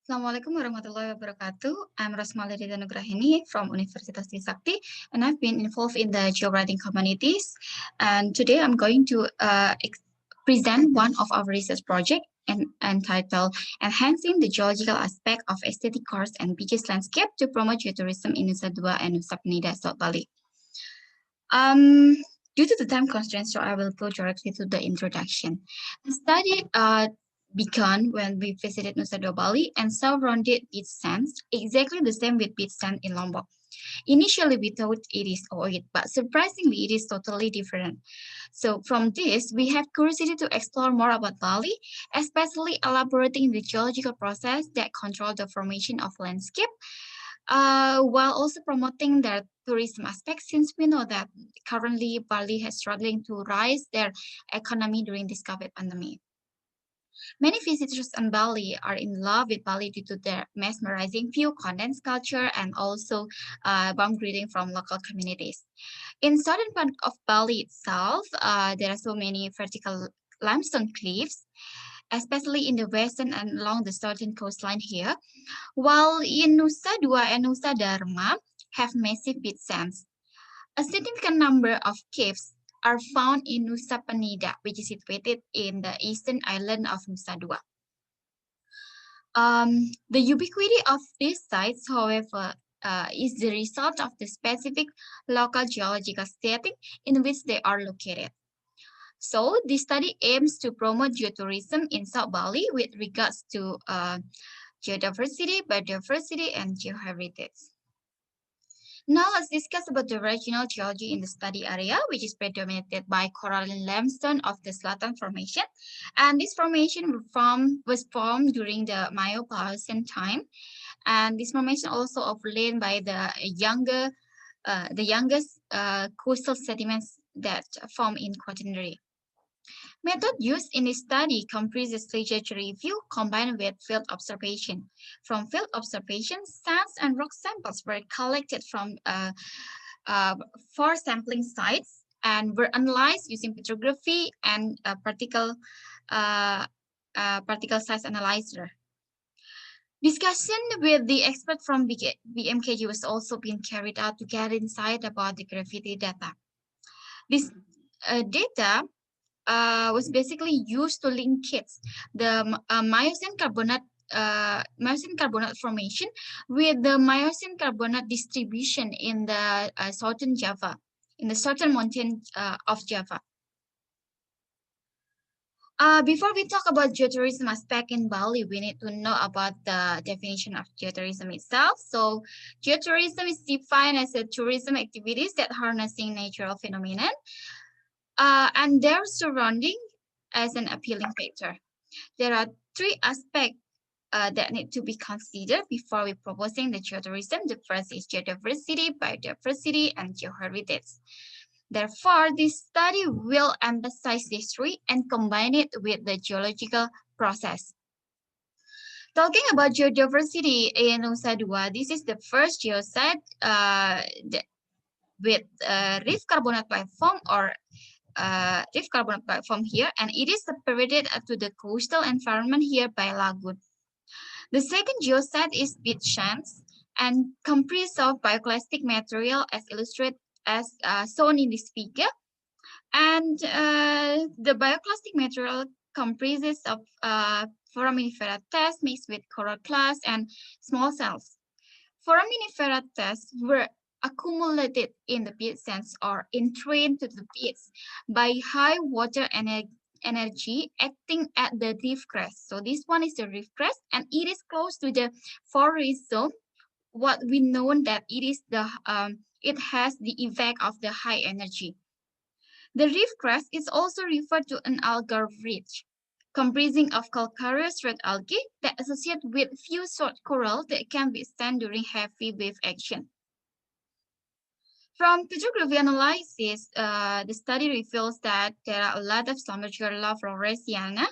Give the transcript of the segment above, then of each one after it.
Assalamualaikum warahmatullahi wabarakatuh. I'm Rosmalia Dita Nugraheni from Universitas Trisakti, and I've been involved in the geowriting communities. And today I'm going to present one of our research project entitled Enhancing the Geological Aspect of Aesthetic Coast and Beaches Landscape to Promote Geotourism in Nusa Dua and Nusa Penida, South Bali. Um, Due to the time constraints, so I will go directly to the introduction. The study began when we visited Nusa Dua Bali and saw rounded beach sands, exactly the same with beach sand in Lombok. Initially, we thought it is oid, but surprisingly, it is totally different. So from this, we have curiosity to explore more about Bali, especially elaborating the geological process that control the formation of landscape, while also promoting their tourism aspect, since we know that currently Bali is struggling to rise their economy during this COVID pandemic. Many visitors in Bali are in love with Bali due to their mesmerizing view, condensed culture, and also warm greeting from local communities. In southern part of Bali itself, there are so many vertical limestone cliffs, especially in the western and along the southern coastline here, while in Nusa Dua and Nusa Dharma have massive beach sands. A significant number of caves are found in Nusa Penida, which is situated in the eastern island of Nusa Dua. The ubiquity of these sites, however, is the result of the specific local geological setting in which they are located. So, this study aims to promote geotourism in South Bali with regards to geodiversity, biodiversity, and geoheritage. Now let's discuss about the regional geology in the study area, which is predominated by coralline limestone of the Selatan Formation. And this formation was formed during the Miocene time. And this formation also overlain by the youngest coastal sediments that form in Quaternary. Method used in this study comprises literature review combined with field observation. From field observation, sands and rock samples were collected from 4 sampling sites and were analyzed using petrography and particle size analyzer. Discussion with the expert from BMKG was also being carried out to get insight about the gravity data. This data was basically used to link the Miocene carbonate formation with the Miocene carbonate distribution in the southern Java, in the southern mountain of Java. Before we talk about geotourism aspect in Bali, we need to know about the definition of geotourism itself. So, geotourism is defined as a tourism activities that harnessing natural phenomenon and their surrounding as an appealing factor. There are 3 aspects that need to be considered before we proposing the geotourism. The first is geodiversity, biodiversity, and geoheritage. Therefore, this study will emphasize these 3 and combine it with the geological process. Talking about geodiversity in Nusa Dua, this is the first geosite with reef carbonate platform or reef carbonate platform here, and it is separated to the coastal environment here by lagoon. The second geosite is beach sands and comprised of bioclastic material as illustrated as shown in this figure. And the bioclastic material comprises of foraminifera tests mixed with coral clasts and small cells. Foraminifera tests were accumulated in the beach sands or entrained to the beach by high water energy acting at the reef crest. So this one is the reef crest, and it is close to the forest zone. What we know that it is it has the effect of the high energy. The reef crest is also referred to an algal ridge, comprising of calcareous red algae that associate with few short coral that can withstand during heavy wave action. From petrography analysis, the study reveals that there are a lot of Schlumberger floresiana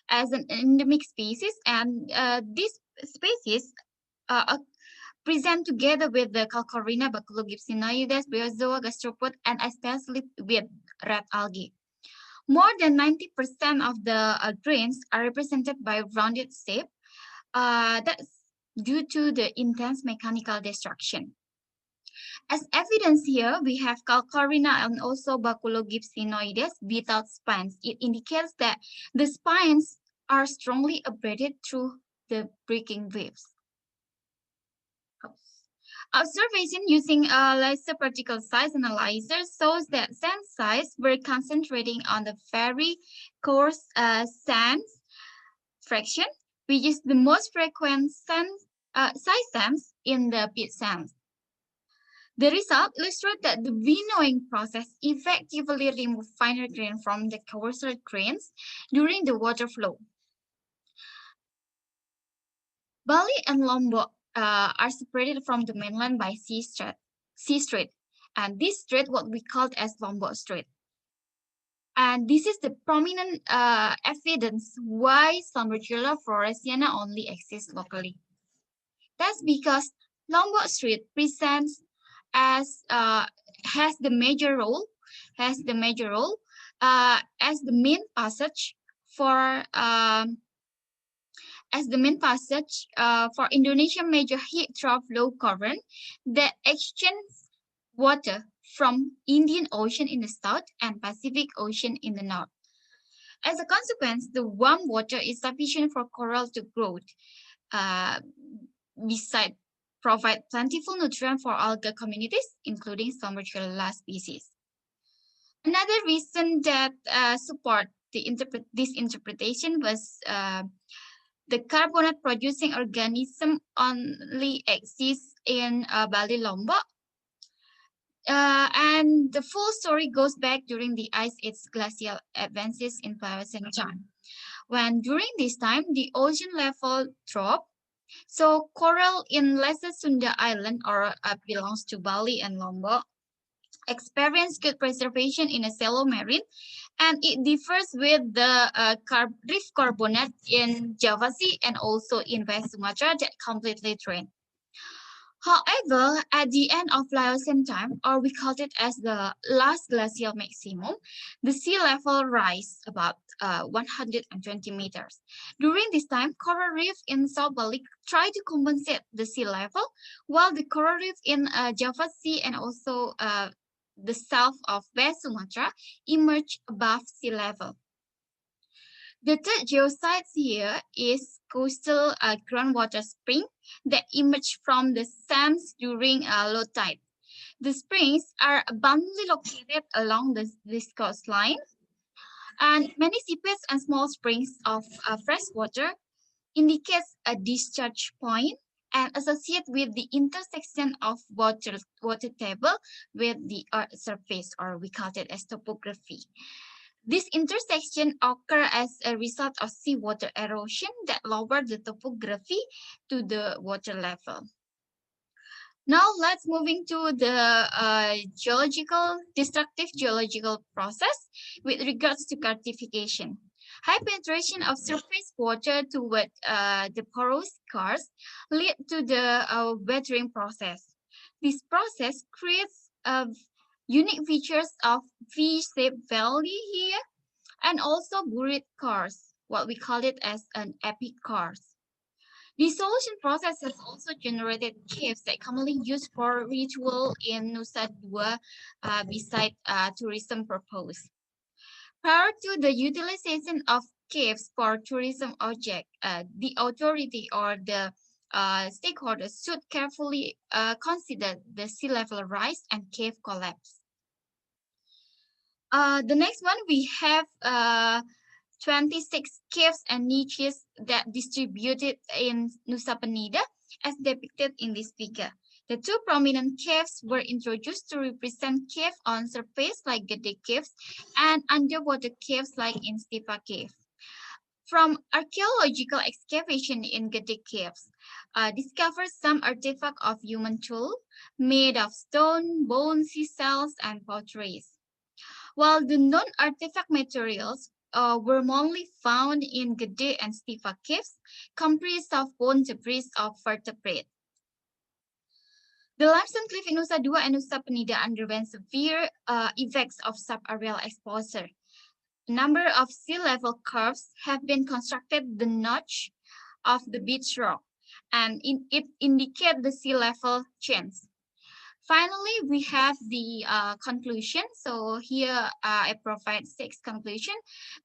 as an endemic species, and these species present together with the Calcarina, Baculogipsinoides, Bryozoa, gastropod, and especially with red algae. More than 90% of the grains are represented by rounded shape, That's due to the intense mechanical destruction. As evidence here, we have Calcarina and also Baculogipsinoides without spines. It indicates that the spines are strongly abraded through the breaking waves. Observation using a laser particle size analyzer shows that sand size were concentrating on the very coarse sand fraction, which is the most frequent size sands in the pit sands. The result illustrates that the winnowing process effectively removes finer grain from the coarser grains during the water flow. Bali and Lombok are separated from the mainland by sea strait, and this strait what we called as Lombok Strait. And this is the prominent evidence why Sambragella floresiana only exists locally. That's because Lombok Strait presents as has the major role as the main passage for for Indonesian major heat trough low current that exchanges water from Indian Ocean in the south and Pacific Ocean in the north. As a consequence, the warm water is sufficient for coral to grow. Besides, provide plentiful nutrient for algae communities, including Sambragella species. Another reason that support this interpretation was the carbonate producing organism only exists in Bali Lombok. And the full story goes back during the Ice Age glacial advances in Pliocene time. When during this time, the ocean level dropped, so coral in Lesser Sunda Island, or belongs to Bali and Lombok, experience good preservation in a shallow marine, and it differs with the reef carbonate in Java Sea and also in West Sumatra that completely drained. However, at the end of Pliocene time, or we call it as the last glacial maximum, the sea level rise about 120 meters. During this time, coral reef in South Bali try to compensate the sea level, while the coral reef in Java Sea and also the south of West Sumatra emerge above sea level. The third geosite here is coastal groundwater spring that emerge from the sands during low tide. The springs are abundantly located along this coastline, and many seepads and small springs of fresh water indicates a discharge point and associate with the intersection of water table with the earth surface, or we call it as topography. This intersection occurs as a result of seawater erosion that lowered the topography to the water level. Now let's moving to the destructive geological process with regards to cartification. High penetration of surface water toward the porous cars lead to the weathering process. This process creates unique features of V-shaped valley here, and also buried cars, what we call it as an epic cars. Dissolution process has also generated caves that commonly used for ritual in Nusa Dua beside tourism purpose. Prior to the utilization of caves for tourism object, the authority or the stakeholders should carefully consider the sea level rise and cave collapse. The next one, we have 26 caves and niches that distributed in Nusa Penida as depicted in this figure. The two prominent caves were introduced to represent cave on surface like Gede caves and underwater caves like in Stipa cave. From archaeological excavation in Gede caves, discovered some artifact of human tool made of stone, bone, seashells, and potteries. While the non-artifact materials were mainly found in Gede and Stipa caves, comprised of bone debris of vertebrate. The limestone cliff in Nusa Dua and Nusa Penida underwent severe effects of subaerial exposure. A number of sea level curves have been constructed. The notch of the beach rock, and it indicates the sea level change. Finally, we have the conclusion. So here I provide 6 conclusions.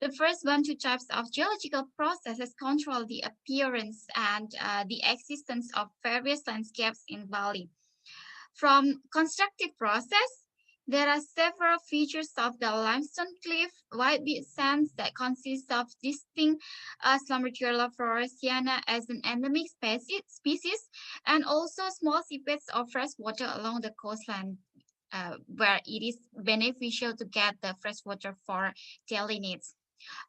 The first one, 2 types of geological processes control the appearance and the existence of various landscapes in Bali. From constructive process, there are several features of the limestone cliff, white beach sands that consist of distinct Sclerotiella floresiana as an endemic species, and also small seepage of fresh water along the coastline, where it is beneficial to get the fresh water for daily needs.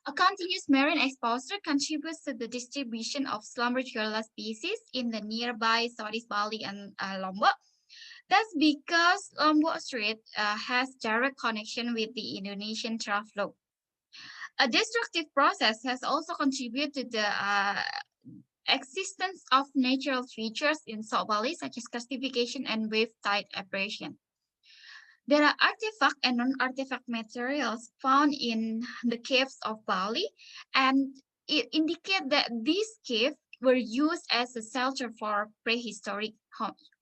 A continuous marine exposure contributes to the distribution of Sclerotiella species in the nearby Southeast Bali and Lombok. That's because Lombok Strait has direct connection with the Indonesian trough flow. A destructive process has also contributed to the existence of natural features in South Bali, such as classification and wave tide aberration. There are artifact and non-artifact materials found in the caves of Bali, and it indicates that these caves were used as a shelter for prehistoric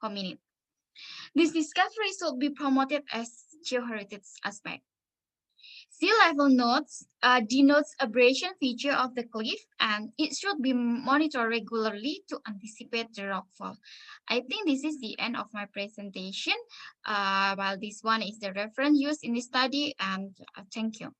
hominid. This discovery should be promoted as geoheritage aspect. Sea level notes denotes abrasion feature of the cliff, and it should be monitored regularly to anticipate the rockfall. I think this is the end of my presentation. While this one is the reference used in the study, and thank you.